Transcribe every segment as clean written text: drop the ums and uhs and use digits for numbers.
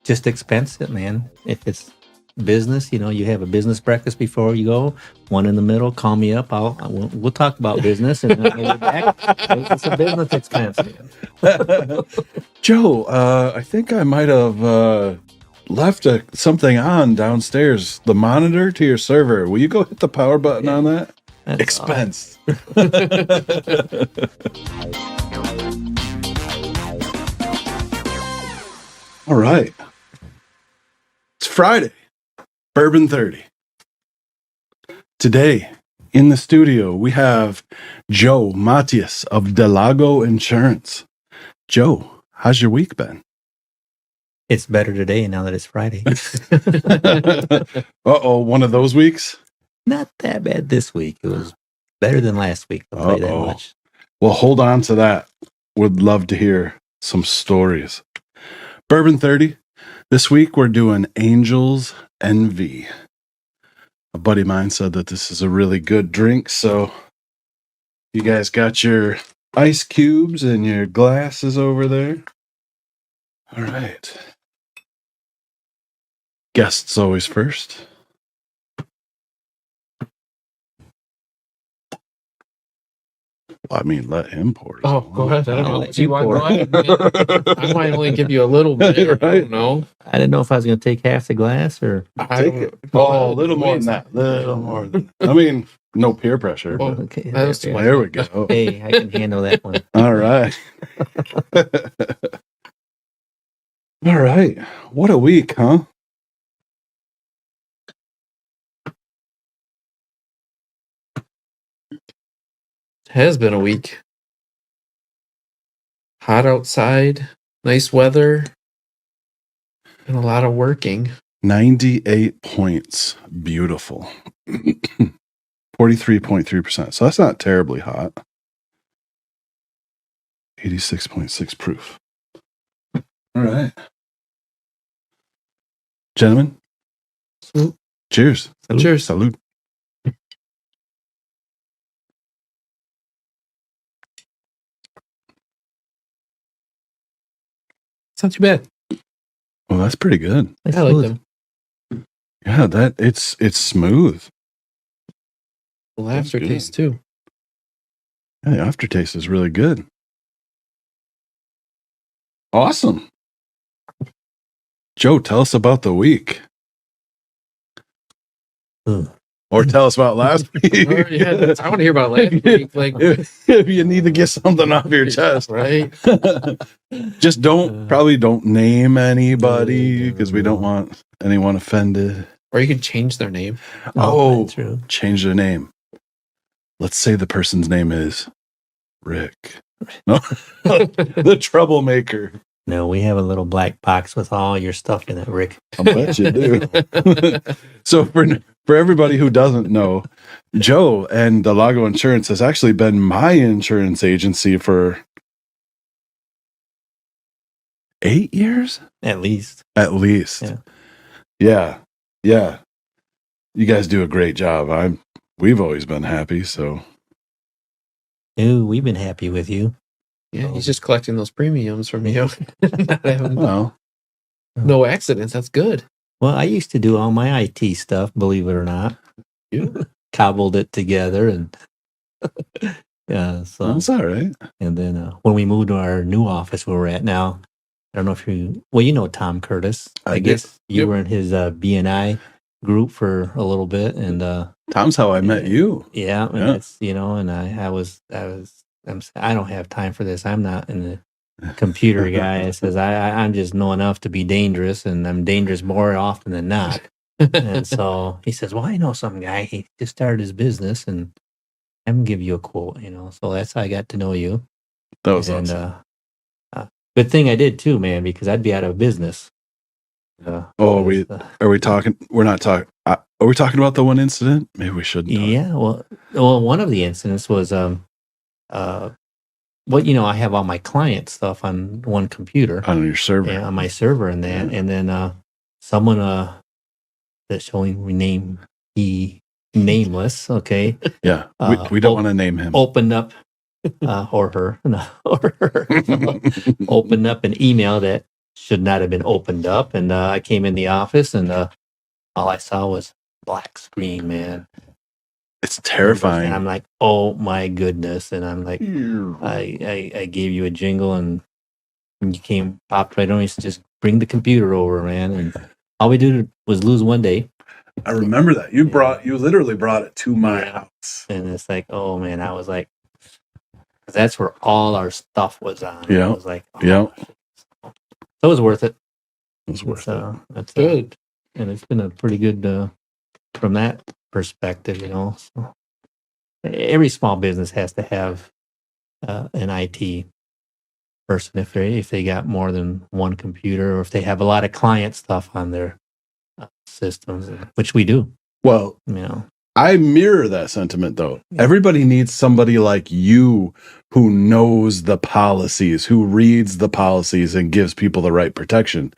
just expense it, man. If it's business, you have a business breakfast before you go, one in the middle, call me up. We'll talk about business, and then we'll be back. It's a business expense. Joe, I think I might have left something on downstairs, the monitor to your server. Will you go hit the power button on that? That's Expense. All right. It's Friday, Bourbon 30. Today, in the studio, we have Joe Matias of Delago Insurance. Joe, how's your week been? It's better today now that it's Friday. Uh-oh, one of those weeks? Not that bad this week. It was better than last week. I'll tell you that much. Well, hold on to that. Would love to hear some stories. Bourbon 30. This week we're doing Angel's Envy. A buddy of mine said that this is a really good drink, so you guys got your ice cubes and your glasses over there. All right. Guests always first. I mean, let him pour. Oh, go ahead. I don't know. let you pour. I might only give you a little bit. I don't know. I didn't know if I was going to take half the glass or. Take it. Oh, a little more than that. Little more than. I mean, no peer pressure. Oh, Okay, There we go. Hey, I can handle that one. All right. All right. What a week, huh? Has been a week. Hot outside, nice weather, and a lot of working. 98 points. Beautiful. 43.3%. So that's not terribly hot. 86.6 proof. All right. Gentlemen. Salute. Cheers. Cheers. Salute. It's not too bad. Well, that's pretty good. I like them. Yeah, it's smooth. Well, aftertaste too. Yeah, the aftertaste is really good. Awesome. Joe, tell us about the week. Or tell us about last week. Yeah, I want to hear about last week. Like, if you need to get something off your chest, right? Just probably don't name anybody because we don't want anyone offended. Or you can change their name. Oh, true. Change their name. Let's say the person's name is Rick. No, the troublemaker. No, we have a little black box with all your stuff in it, Rick. I bet you do. So for everybody who doesn't know, Joe and Delago Insurance has actually been my insurance agency for 8 years? At least. At least. Yeah. You guys do a great job. We've always been happy, so. Ooh, we've been happy with you. Yeah, he's just collecting those premiums from you. Not having Well, no accidents. That's good. Well, I used to do all my IT stuff, believe it or not. you. Cobbled it together and yeah, so That's all right. and then when we moved to our new office where we're at now, I don't know if you know Tom Curtis. I guess did. you Yep. were in his BNI group for a little bit and Tom's how I met you. yeah, and Yeah. it's and I don't have time for this. I'm not in the computer guy. I says I'm just know enough to be dangerous, and I'm dangerous more often than not. And so he says, well, I know some guy, he just started his business and I'm gonna give you a quote, so that's how I got to know you. That was And awesome. good thing I did too, man, because I'd be out of business. Are we talking? We're not talking. Are we talking about the one incident? Maybe we shouldn't. Yeah, well, one of the incidents was I have all my client stuff on one computer. On your server. Yeah, on my server and that, and then someone that showing name nameless, okay. Yeah, we don't want to name him. Opened up or her, no, or her, opened up an email that should not have been opened up. And I came in the office, and all I saw was black screen, man. It's terrifying. And I'm like, oh my goodness. And I'm like, I gave you a jingle, and you popped right on. You said, just bring the computer over, man. And all we did was lose one day. I remember that. You literally brought it to my house. And it's like, oh man, I was like, that's where all our stuff was on. Yeah. I was like, Yeah. So it was worth it. It was worth it. That's Good. And it's been a pretty good from that perspective, you know. So every small business has to have an IT person if they got more than one computer, or if they have a lot of client stuff on their systems, which we do. Well, You know, I mirror that sentiment, though. Everybody needs somebody like you who knows the policies, who reads the policies and gives people the right protection.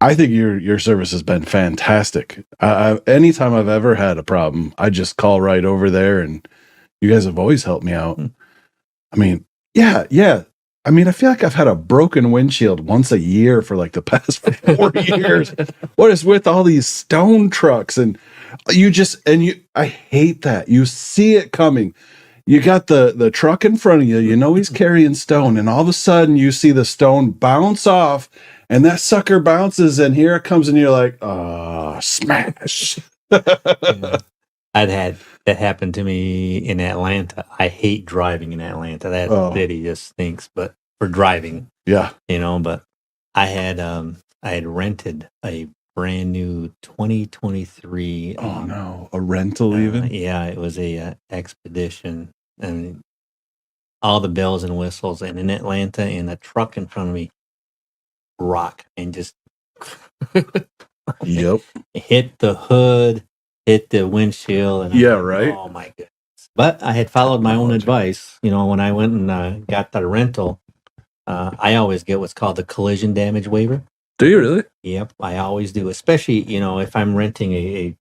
I think your service has been fantastic. Anytime I've ever had a problem, I just call right over there, and you guys have always helped me out. I mean, yeah. I mean, I feel like I've had a broken windshield once a year for like the past 4 years. What is with all these stone trucks? And I hate that. You see it coming. You got the truck in front of you, you know he's carrying stone, and all of a sudden you see the stone bounce off, and that sucker bounces, and here it comes, and you're like, smash. Yeah. That happened to me in Atlanta. I hate driving in Atlanta. That city just stinks, but for driving, Yeah. you know, but I had rented a brand new 2023. Oh no, a rental even? Yeah, it was a expedition, and all the bells and whistles, and in Atlanta, and a truck in front of me rock and just Yep. hit the hood, hit the windshield, and Yeah, right. Oh my goodness! But I had followed my own advice. You know, when I went and got the rental, I always get what's called the collision damage waiver. Do you really? Yep, I always do. Especially, you know, if I'm renting a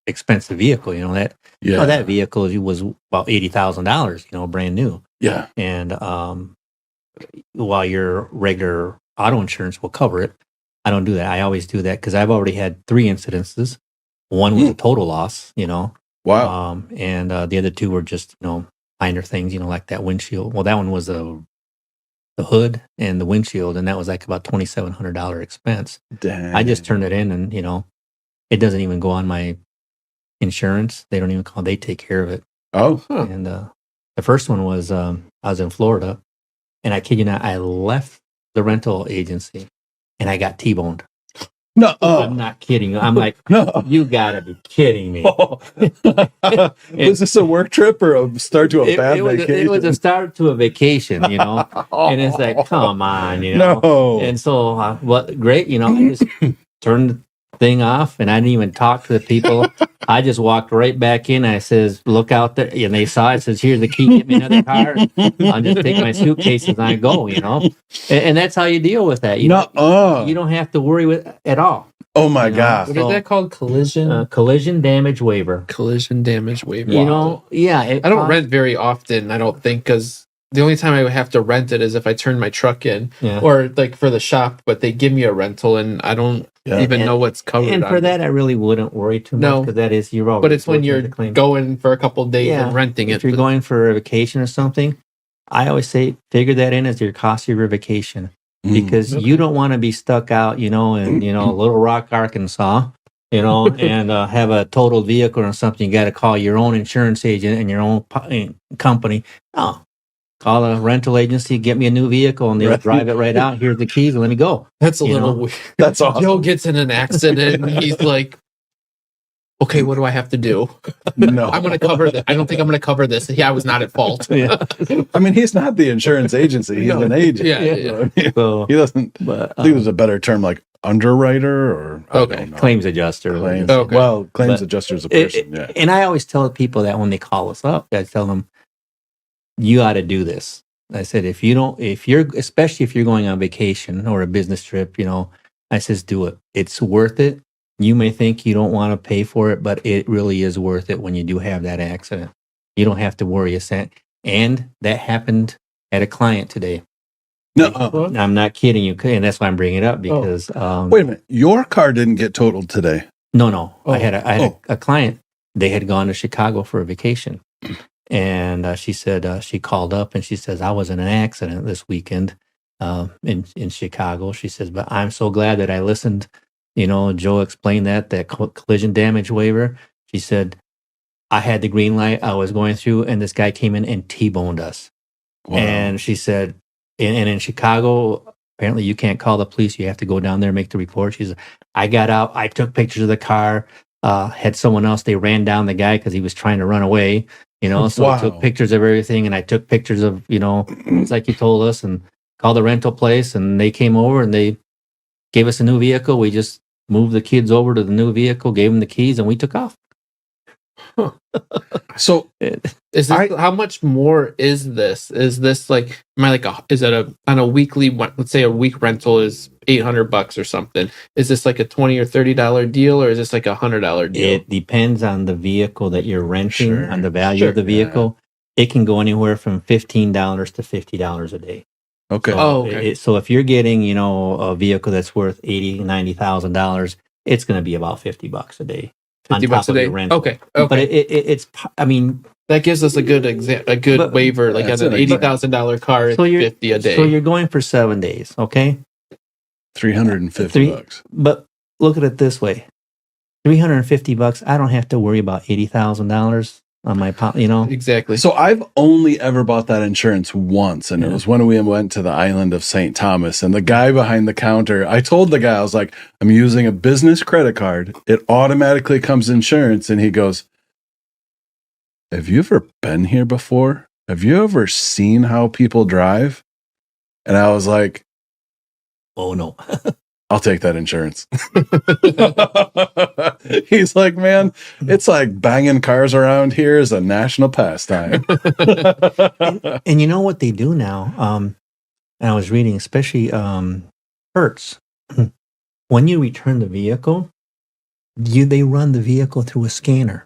expensive vehicle, you know that that vehicle was about $80,000, you know, brand new. Yeah. And while your regular auto insurance will cover it, I don't do that. I always do that because I've already had 3 incidences. One was a total loss, you know. Wow. And the other 2 were just, you know, minor things, you know, like that windshield. Well, that one was the hood and the windshield, and that was like about $2,700 expense. Dang. I just turned it in, and, you know, it doesn't even go on my insurance. They don't even call, they take care of it. Oh. And the first one was I was in Florida, and I kid you not, I left the rental agency and I got T-boned. No, I'm not kidding. I'm like, no, you gotta be kidding me. Was this a work trip or a start to a bad vacation? It was a start to a vacation, you know. And it's like, come on, you know. No. And so, great, you know. I just turned the thing off, and I didn't even talk to the people. I just walked right back in. I says, "Look out there!" And they saw it. Says, "Here's the key. Get me another car." I'll just take my suitcases and I go. You know, and that's how you deal with that. You don't have to worry with at all. Oh my God! What is that called? Collision damage waiver. Collision damage waiver. You know, yeah. I don't rent very often. I don't think, because the only time I would have to rent it is if I turn my truck in, or like for the shop. But they give me a rental, and I don't even know what's covered. And for that, I really wouldn't worry too much, because that is you're already. But it's when you're going for a couple of days and renting it. If you're going for a vacation or something, I always say figure that in as your cost of your vacation, because you don't want to be stuck out, you know, in Little Rock, Arkansas, you know, and have a totaled vehicle or something. You got to call your own insurance agent and your own company. No. Call a rental agency, get me a new vehicle, and they'll drive it right out. Here's the keys, and let me go. That's a little weird. That's awesome. Joe gets in an accident, and he's like, "Okay, what do I have to do? No, I'm going to cover this. I don't think I'm going to cover this. Yeah, I was not at fault." I mean, he's not the insurance agency. He's an agent. Yeah. So, he doesn't. But, I think there's a better term like underwriter or claims adjuster. Well, claims adjuster is a person. And I always tell people that when they call us up, I tell them, you ought to do this. I said, especially if you're going on vacation or a business trip, you know, I says, do it. It's worth it. You may think you don't want to pay for it, but it really is worth it when you do have that accident. You don't have to worry a cent. And that happened at a client today. No. I'm not kidding you, and that's why I'm bringing it up because. Wait a minute, your car didn't get totaled today. No. I had a client. They had gone to Chicago for a vacation, and she said she called up and she says I was in an accident this weekend in Chicago. She says, but I'm so glad that I listened. Joe explained that collision damage waiver. She said I had the green light. I was going through, and this guy came in and T-boned us. Wow. And she said, and in Chicago, apparently you can't call the police. You have to go down there and make the report. She said, I got out. I took pictures of the car. Had someone else. They ran down the guy because he was trying to run away. So I took pictures of everything, and I took pictures of it's like you told us, and called the rental place, and they came over and they gave us a new vehicle. We just moved the kids over to the new vehicle, gave them the keys, and we took off. Huh. So is this how much more is this? Is this like is it on a weekly, let's say a week rental is $800 or something? Is this like a $20 or $30 deal, or is this like $100 deal? It depends on the vehicle that you're renting, on the value of the vehicle. Yeah. It can go anywhere from $15 to $50 a day. Okay. So if you're getting, a vehicle that's worth $80,000-$90,000, it's going to be about $50 a day. $50 a day. Okay. But it's. I mean, that gives us a good waiver. Like as an $80,000 car, it's $50 a day. So you're going for 7 days, okay? $350. But look at it this way: $350. I don't have to worry about $80,000 on my Exactly. So I've only ever bought that insurance once, and it was when we went to the island of St. Thomas, and the guy behind the counter, I told the guy, I was like, I'm using a business credit card. It automatically comes insurance. And he goes, have you ever been here before? Have you ever seen how people drive? And I was like, oh no. I'll take that insurance. He's like, man, it's like banging cars around here is a national pastime. and you know what they do now? And I was reading, especially Hertz. When you return the vehicle, they run the vehicle through a scanner.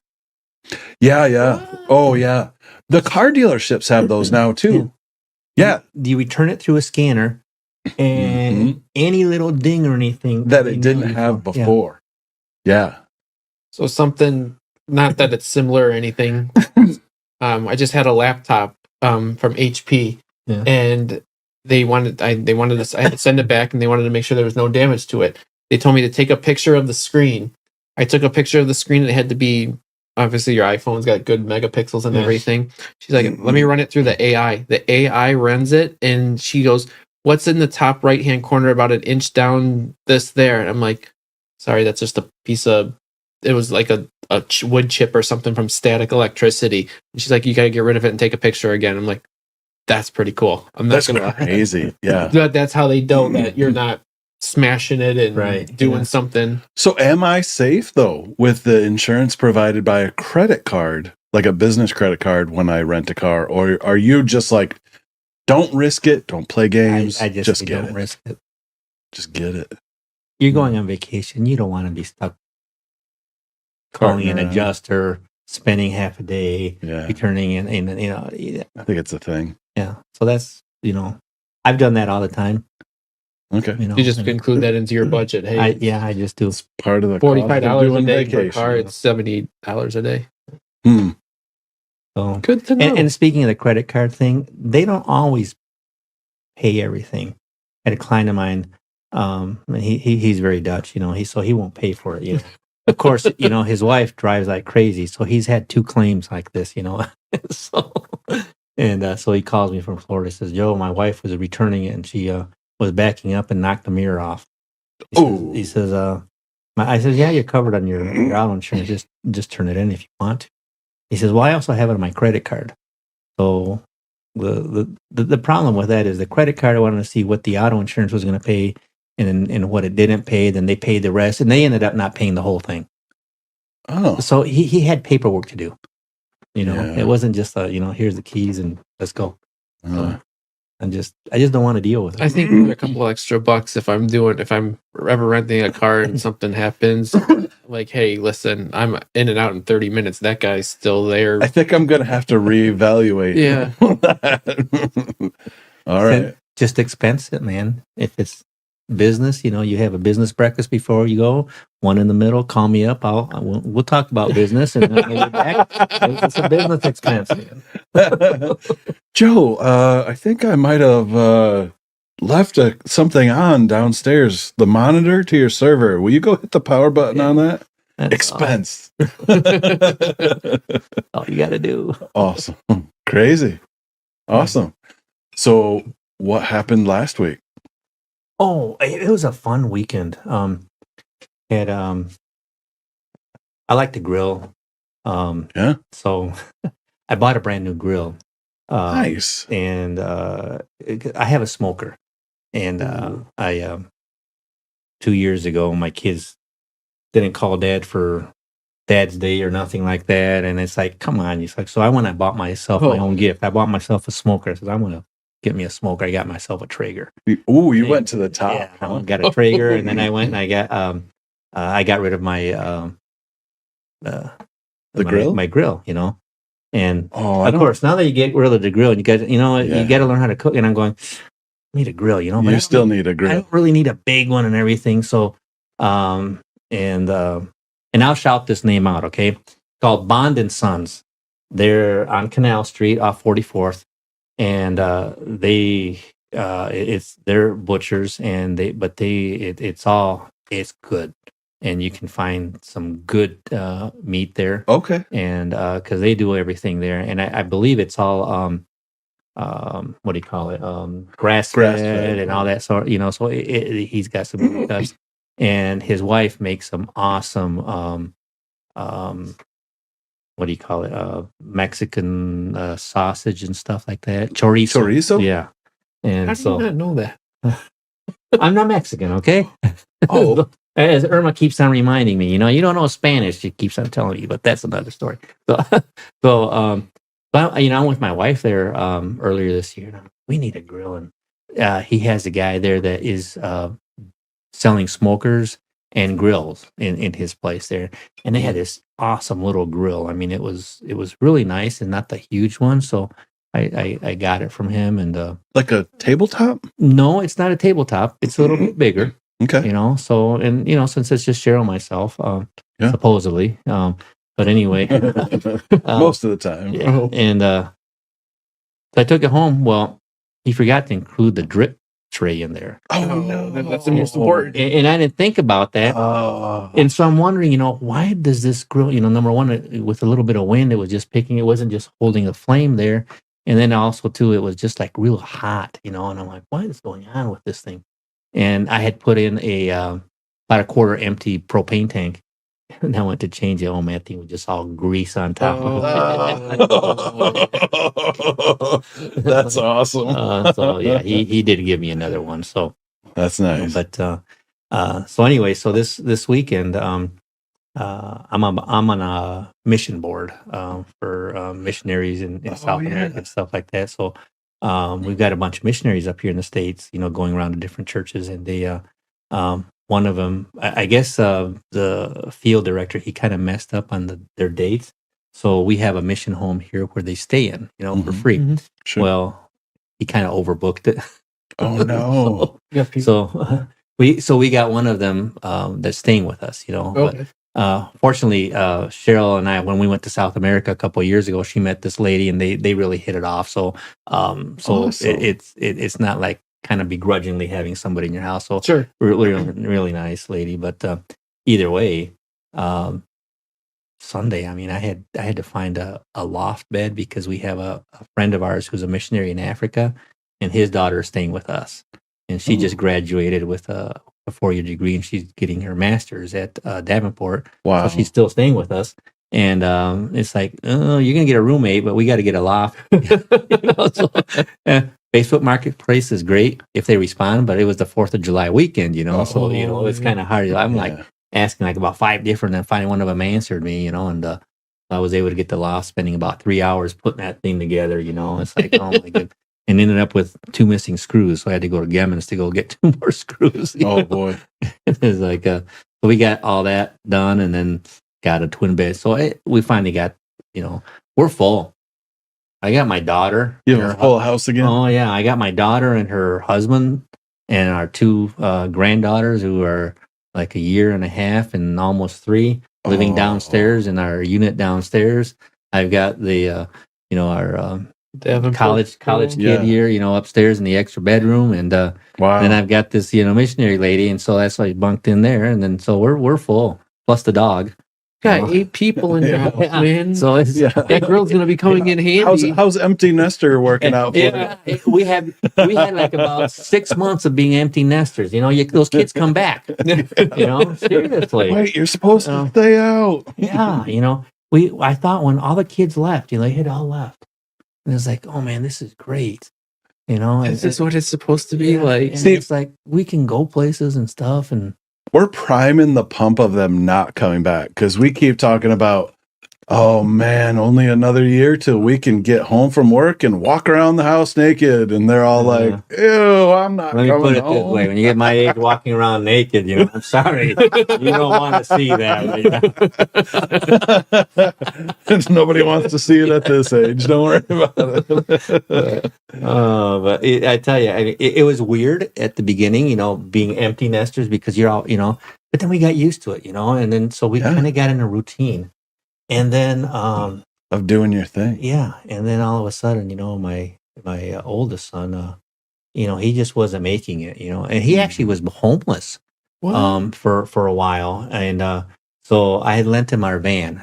Yeah. Oh, yeah. The car dealerships have those now too. Yeah. You return it through a scanner. And any little ding or anything that it didn't have before. Yeah. So something, not that it's similar or anything. I just had a laptop from HP, and they wanted I had to send it back, and they wanted to make sure there was no damage to it. They told me to take a picture of the screen. I took a picture of the screen, and it had to be, obviously your iPhone's got good megapixels and everything. She's like, let me run it through the AI. The AI runs it, and she goes, what's in the top right-hand corner about an inch down this there? And I'm like, sorry, that's just a piece of, it was like a wood chip or something from static electricity. And she's like, you got to get rid of it and take a picture again. I'm like, that's pretty cool. That's crazy. Yeah. That's how they know that you're not smashing it and doing something. So am I safe though with the insurance provided by a credit card, like a business credit card when I rent a car? Or are you just like, don't risk it. Don't play games. I just get don't risk it. Just get it. You're going on vacation. You don't want to be stuck calling an adjuster, spending half a day, returning in. I think it's a thing. Yeah. So that's, I've done that all the time. Okay. You just include that into your budget. Hey, I just do. It's part of the $45 a day per car. It's $70 a day. So, good to know. And speaking of the credit card thing, they don't always pay everything. I had a client of mine, and he's very Dutch, so he won't pay for it. Of course, his wife drives like crazy, so he's had 2 claims like this, so he calls me from Florida. He says, Joe, my wife was returning it, and she was backing up and knocked the mirror off. He says, I said, yeah, you're covered on your auto insurance. Just turn it in if you want to. He says, well, I also have it on my credit card. So the problem with that is the credit card, I wanted to see what the auto insurance was going to pay and what it didn't pay. Then they paid the rest, and they ended up not paying the whole thing. Oh. So he had paperwork to do. It wasn't just here's the keys and let's go. So I just don't want to deal with it. I think for a couple of extra bucks, if I'm ever renting a car and something happens, like, hey, listen, I'm in and out in 30 minutes. That guy's still there. I think I'm going to have to reevaluate. Yeah. All right. just expense it, man. If it's business, you have a business breakfast before you go, one in the middle, call me up. We'll talk about business, and then we'll be back. It's a business expense, man. Joe, I think I might have left something on downstairs, the monitor to your server. Will you go hit the power button on that? That's Expense. all you got to do. Awesome. Crazy. Awesome. So what happened last week? Oh, it was a fun weekend. Had I like to grill. Yeah. So I bought a brand new grill. Nice. And I have a smoker. And I 2 years ago, my kids didn't call Dad for Dad's Day or nothing like that. And it's like, come on. He's like, so I went and bought myself my own gift. I bought myself a smoker. I said, I'm going to get me a smoker. I got myself a Traeger. Ooh, you went to the top. Yeah, I got a Traeger, and then I went and I got rid of my grill? my grill, And Oh, of course, now that you get rid of the grill, you got you got to learn how to cook. And I'm going, I need a grill, but you still need a I grill. don't really need a big one and everything. So, and I'll shout this name out, okay? It's called Bond and Sons. They're on Canal Street off 44th, and they're butchers, and it's good, and you can find some good meat there. Okay. And because they do everything there, and I believe it's all what do you call it, grass fed and all that sort, so he's got some good cuts. And his wife makes some awesome what do you call it, Mexican sausage and stuff like that. Chorizo? Yeah. And How do you not know that? I'm not Mexican, okay? Oh. As Irma keeps on reminding me, you don't know Spanish. She keeps on telling me, but that's another story. So I'm with my wife there earlier this year. And we need a grill, and he has a guy there that is selling smokers and grills in his place there, and they had this awesome little grill. I mean, it was really nice and not the huge one. So I got it from him, and like a tabletop? No, it's not a tabletop. It's a little bit bigger. Okay. So, and since it's just Cheryl and myself, supposedly. But anyway, most of the time. Yeah. And so I took it home. Well, he forgot to include the drip tray in there. Oh no, that's the most important. And I didn't think about that. And so I'm wondering, why does this grill? Number one, with a little bit of wind, it was just picking. It wasn't just holding a flame there. And then also too, it was just like real hot, and I'm like, what is going on with this thing? And I had put in about a quarter empty propane tank, and I went to change it. Oh man, that thing was just all grease on top. That's awesome. So yeah, he did give me another one. So that's nice. But so anyway, so this weekend, I'm on a mission board for missionaries in South America and stuff like that. So we've got a bunch of missionaries up here in the States, going around to different churches, and they one of them, I guess the field director, he kind of messed up on their dates. So we have a mission home here where they stay in, for free. Mm-hmm. Sure. Well, he kind of overbooked it. Oh no! So we got one of them that's staying with us, Okay. But, fortunately, Cheryl and I, when we went to South America a couple of years ago, she met this lady, and they really hit it off. So awesome. It's not like kind of begrudgingly having somebody in your house. So sure, really nice lady. But either way, Sunday, I mean, I had to find a loft bed because we have a friend of ours who's a missionary in Africa, and his daughter is staying with us, and she just graduated with a 4-year degree, and she's getting her master's at Davenport. Wow! So she's still staying with us, and it's like, oh, you're gonna get a roommate, but we got to get a loft. Facebook Marketplace is great if they respond, but it was the 4th of July weekend, so it's kind of hard. I'm like asking like about 5 different, and finally one of them answered me, and I was able to get the loft, spending about 3 hours putting that thing together. It's like, oh my goodness. And ended up with 2 missing screws, so I had to go to Gemmons to go get 2 more screws. Oh boy! It's like, so we got all that done, and then got a twin bed. So we finally got, we're full. I got my daughter. You and have her a full house again? Oh yeah, I got my daughter and her husband and our two granddaughters who are like a year and a half and almost 3 living downstairs in our unit downstairs. I've got the our college kid here, upstairs in the extra bedroom, and wow. then I've got this missionary lady, and so that's like bunked in there, and then so we're full plus the dog. Got 8 people in your house, man. So it's, that grill's gonna be coming in handy. How's empty nester working out for you? We had like about 6 months of being empty nesters. Those kids come back. Seriously. Wait, you're supposed to stay out. Yeah, I thought when all the kids left, they had all left, and it's like, oh man, this is great. This is what it's supposed to be like. See, it's like we can go places and stuff, and we're priming the pump of them not coming back because we keep talking about, oh man, only another year till we can get home from work and walk around the house naked, and they're all like, ew, I'm not Let me coming put it home. this way: when you get my age walking around naked, I'm sorry, you don't want to see that. Nobody wants to see it at this age. Don't worry about it. But I tell you, it was weird at the beginning, being empty nesters because you're all, but then we got used to it, and then so we kind of got in a routine. And then of doing your thing. Yeah. And then all of a sudden, my oldest son, he just wasn't making it, and he actually was homeless for a while. And so I had lent him our van,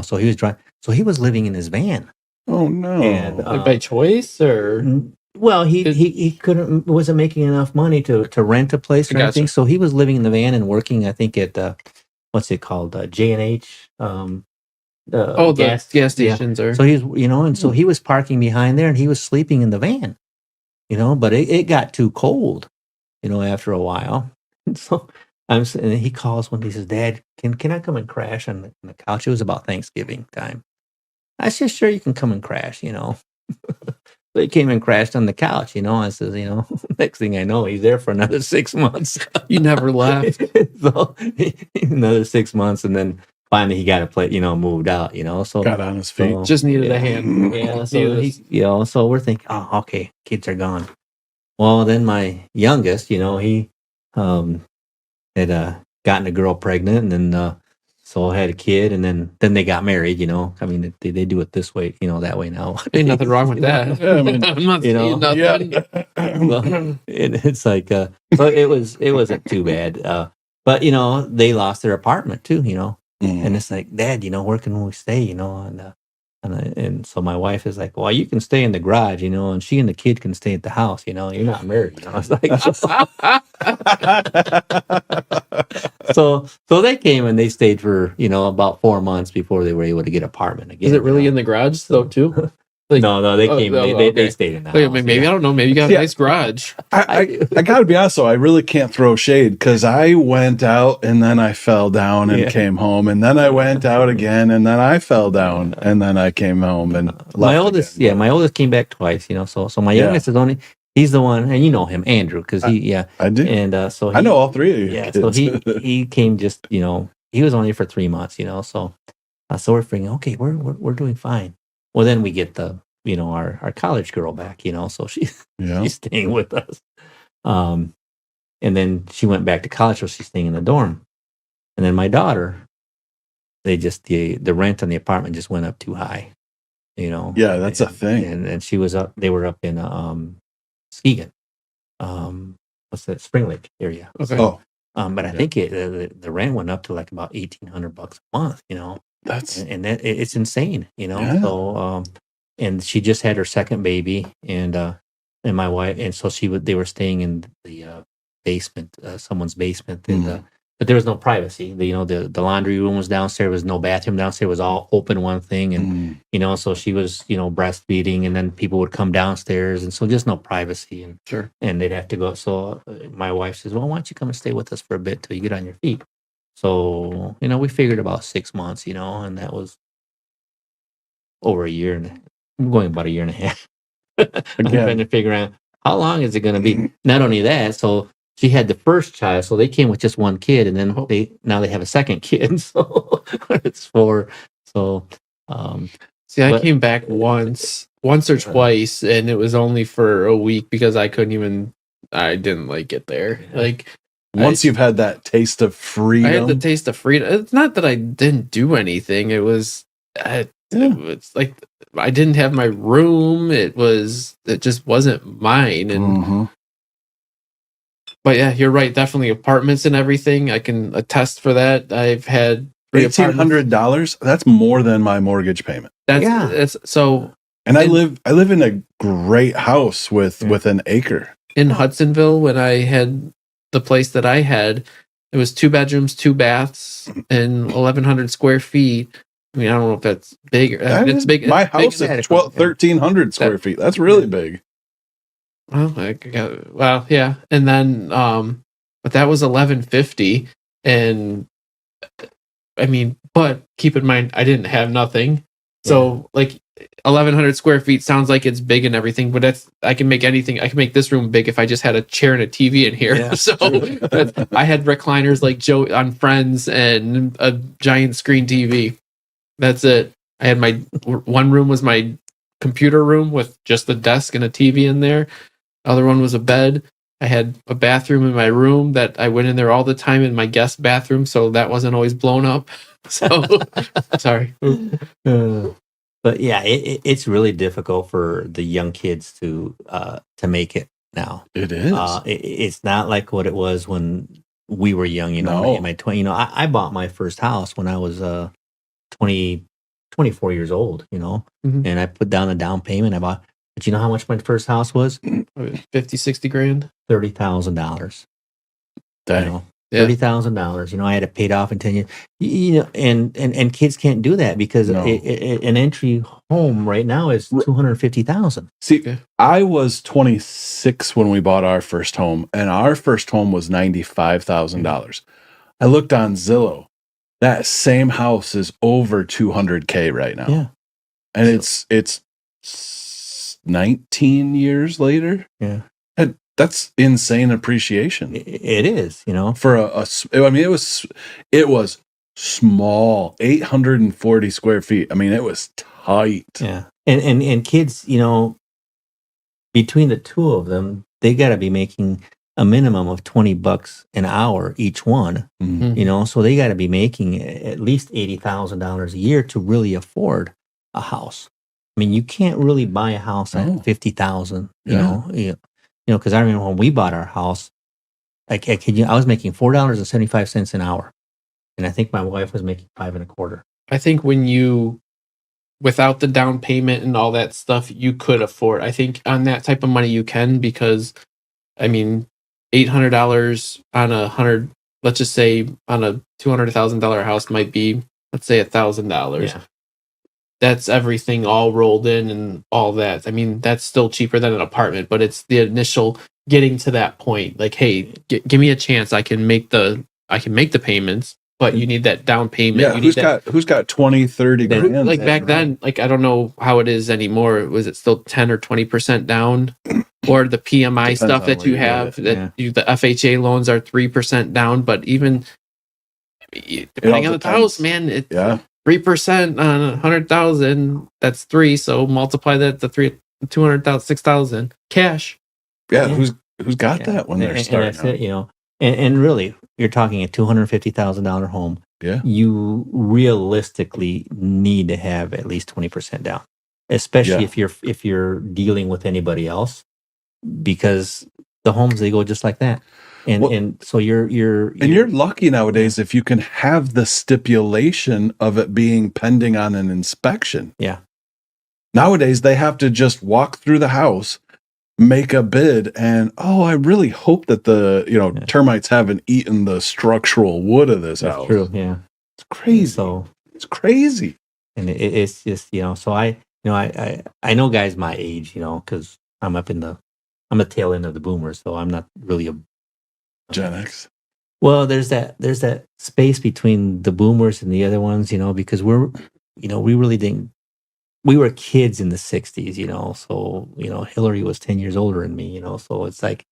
so he was driving, so he was living in his van. Oh no. And by choice or well, he wasn't making enough money to rent a place or anything. So he was living in the van and working, I think, at what's it called? J&H. The gas stations are. So he's and so he was parking behind there and he was sleeping in the van, but it got too cold, after a while. And so and he calls when he says, Dad, can I come and crash on the couch? It was about Thanksgiving time. I said, sure, you can come and crash, So he came and crashed on the couch, I says, next thing I know, he's there for another 6 months. You never left. So another 6 months, and then finally he got a plate, moved out, so got on his feet. So, just needed a hand. Yeah. So so we're thinking, oh, okay, kids are gone. Well, then my youngest, he had gotten a girl pregnant, and then so had a kid, and then they got married. I mean, they do it this way, that way now. Ain't nothing wrong with that. Yeah, I mean, I'm not seeing nothing. Well, and it's like, so it wasn't too bad. But they lost their apartment too. And it's like, Dad, where can we stay? And so my wife is like, well, you can stay in the garage, and she and the kid can stay at the house. You're not married. I was like, so they came and they stayed for about 4 months before they were able to get an apartment again. Is it really in the garage though too? Like, no, they came. They stayed in the house. Maybe I don't know. Maybe you got a nice garage. I gotta be honest though, I really can't throw shade because I went out and then I fell down and came home, and then I went out again and then I fell down and then I came home and my oldest came back twice. So my youngest is he's the one, and you know him, Andrew, because I do, and so I know all three of you. Yeah, kids. So he came just he was only for 3 months. So we're thinking, okay, we're doing fine. Well, then we get the our college girl back, so she's staying with us. And then she went back to college, so she's staying in the dorm. And then my daughter, the rent on the apartment just went up too high, Yeah, that's a thing. And she was up. They were up in Muskegon, what's that, Spring Lake area. Okay. So, but I think the rent went up to like about $1,800 a month. That's and that it's insane. Yeah. So and she just had her second baby, and my wife, and so they were staying in the basement, someone's basement, and but there was no privacy. The laundry room was downstairs. There was no bathroom downstairs. It was all open, one thing, and so she was breastfeeding, and then people would come downstairs, and so just no privacy, and sure, and they'd have to go. So my wife says, "Well, why don't you come and stay with us for a bit till you get on your feet?" So we figured about 6 months, and that was over a year, and I'm going about a year and a half. I'm trying to figure out how long is it going to be. Not only that, so she had the first child, so they came with just one kid, and then they have a second kid, so it's 4. So See, I But- came back once or twice, and it was only for a week because I didn't like it there. Like Once you've had that taste of freedom. I had the taste of freedom. It's not that I didn't do anything. It was like I didn't have my room. It just wasn't mine. And but yeah, you're right. Definitely apartments and everything. I can attest for that. I've had $1,800. That's more than my mortgage payment. That's so. And I live in a great house with an acre in Hudsonville. When I had the place that I had, it was 2 bedrooms, 2 baths, and 1,100 square feet. I mean, I don't know if that's big. It's big. My house is 1,300 square feet. That's really big. Well, yeah. And then, but that was 1,150, and I mean, but keep in mind, I didn't have nothing. So like 1,100 square feet sounds like it's big and everything, but I can make anything. I can make this room big if I just had a chair and a TV in here. Yeah, so I had recliners like Joe on Friends and a giant screen TV. That's it. I had my one room was my computer room with just a desk and a TV in there. Other one was a bed. I had a bathroom in my room that I went in there all the time in my guest bathroom, so that wasn't always blown up. So sorry. But yeah, it's really difficult for the young kids to make it now. It is. It's not like what it was when we were young. You know, in my 20. You know, I bought my first house when I was 24 years old. You know, and I put down a down payment. I bought. But you know how much my first house was? 50, 60 grand? $30,000. Dang. You know, $30,000. You know, I had it paid off in 10 years. You know, and kids can't do that because an entry home right now is $250,000. See, I was 26 when we bought our first home, and our first home was $95,000. I looked on Zillow. That same house is over $200K right now. Yeah, and it's 19 years later. Yeah. And that's insane appreciation. It is, you know, for I mean, it was small, 840 square feet. I mean, it was tight. Yeah. And kids, you know, between the two of them, they got to be making a minimum of $20 an hour each one, you know, so they got to be making at least $80,000 a year to really afford a house. I mean, you can't really buy a house at $50,000, you know, because I remember when we bought our house, I was making $4.75 an hour, and I think my wife was making $5.25. I think without the down payment and all that stuff, you could afford. I think on that type of money you can, because I mean, $800 on let's just say on a $200,000 house might be, let's say $1,000. Yeah. That's everything all rolled in and all that. I mean, that's still cheaper than an apartment, but it's the initial getting to that point. Like, hey, give me a chance. I can make the payments, but you need that down payment. Yeah, who's got 20, 30 grand? Like back then, like I don't know how it is anymore. Was it still 10 or 20% down? Or the PMI stuff that you have, the FHA loans are 3% down, but even depending on the house, man, it's 3% on 100,000. That's 3. So multiply that to 200,000, 6,000 cash. Yeah, who's got that when they're starting? And that's it, you know. And really, you're talking a $250,000 home. Yeah, you realistically need to have at least 20% down, especially if you're dealing with anybody else, because the homes, they go just like that. And so you're lucky nowadays if you can have the stipulation of it being pending on an inspection. Yeah. Nowadays they have to just walk through the house, make a bid, and I really hope that the termites haven't eaten the structural wood of this house. True. Yeah. It's crazy. So it's crazy. And it's just, so I know guys my age, because I'm the tail end of the boomers, so I'm not really a Gen X. Well, there's that space between the boomers and the other ones, because we really didn't. We were kids in the 60s, so Hillary was 10 years older than me, so it's like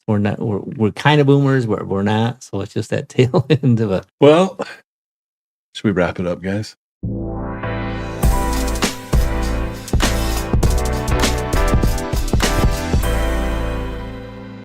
we're kind of boomers, but we're not. So it's just that tail end of a. Well, should we wrap it up, guys?